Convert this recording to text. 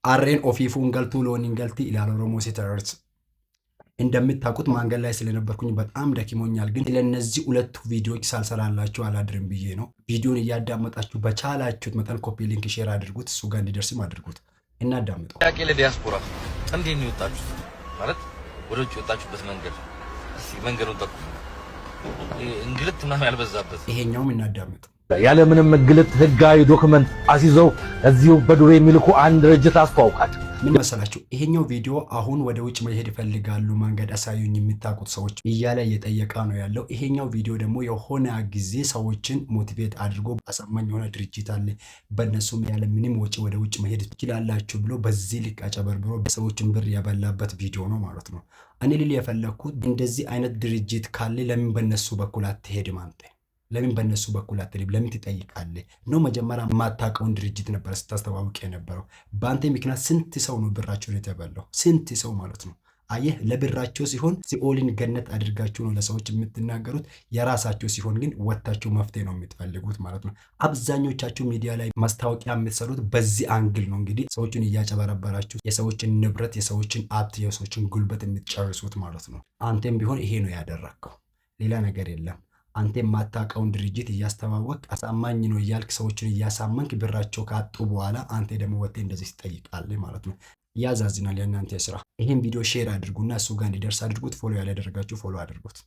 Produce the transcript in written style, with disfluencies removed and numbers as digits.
አሬን ኦፊፉን ገልቱ ሎኒን ገልቲ ኢላል ኦሮሞ ሲተርስ እንደምታውቁት ማንገድ ላይ ስለነበርኩኝ በጣም ደክሞኛል። ግን ለነዚህ ሁለቱ ቪዲዮዎች ሳልሰራላችሁ አላድርም ብዬ ነው። ቪዲዮን እያዳመጣችሁ በቻላችሁት መጠን ኮፒ ሊንክ ሼር አድርጉት፣ እሱ ጋር እንዲደርስም አድርጉት። እናዳምጠው። ያቄ ለዲያስፖራ እንዴት ነው የወጣችሁት? ማለት ወደ ውጭ የወጣችሁበት መንገድ እስኪ መንገዱን ጠቁ። እንግልት ምናምን ያልበዛበት ይሄኛውም እናዳምጥ። ያለ ምንም ግልጥ ህጋዊ ዶክመንት አስይዘው እዚሁ በዱር የሚልኩ አንድ ድርጅት አስተዋውቃቸው። ምን መሰላችሁ? ይሄኛው ቪዲዮ አሁን ወደ ውጭ መሄድ ይፈልጋሉ መንገድ አሳዩኝ የምታውቁት ሰዎች እያለ እየጠየቀ ነው ያለው። ይሄኛው ቪዲዮ ደግሞ የሆነ ጊዜ ሰዎችን ሞቲቬት አድርጎ አሳማኝ የሆነ ድርጅት አለ በእነሱም ያለ ምንም ወጪ ወደ ውጭ መሄድ ትችላላችሁ ብሎ በዚህ ልክ አጨበርብሮ ሰዎችን ብር ያበላበት ቪዲዮ ነው ማለት ነው። እኔ ልል የፈለኩት እንደዚህ አይነት ድርጅት ካለ ለምን በእነሱ በኩል አትሄድም አንተ? ለምን በእነሱ በኩል አትሄድም? ለምን ትጠይቃለህ? ነው መጀመሪያ የማታውቀውን ድርጅት ነበር ስታስተዋውቅ የነበረው። በአንተ ምክንያት ስንት ሰው ነው ብራቸውን የተበላው? ስንት ሰው ማለት ነው። አየህ፣ ለብራቸው ሲሆን ሲኦልን ገነት አድርጋችሁ ነው ለሰዎች የምትናገሩት። የራሳቸው ሲሆን ግን ወታችሁ መፍትሄ ነው የምትፈልጉት ማለት ነው። አብዛኞቻችሁ ሚዲያ ላይ ማስታወቂያ የምትሰሩት በዚህ አንግል ነው። እንግዲህ ሰዎችን እያጨበረበራችሁ የሰዎችን ንብረት፣ የሰዎችን ሀብት፣ የሰዎችን ጉልበት የምትጨርሱት ማለት ነው። አንተም ቢሆን ይሄ ነው ያደረግከው፣ ሌላ ነገር የለም። አንተ የማታውቀውን ድርጅት እያስተዋወቅ አሳማኝ ነው እያልክ ሰዎችን እያሳመንክ ብራቸው ካጡ በኋላ አንተ ደግሞ ወጥተህ እንደዚህ ትጠይቃለህ ማለት ነው። ያዛዝናል የእናንተ ስራ። ይሄን ቪዲዮ ሼር አድርጉና እሱ ጋር እንዲደርስ አድርጉት። ፎሎ ያላደረጋችሁ ፎሎ አድርጉት።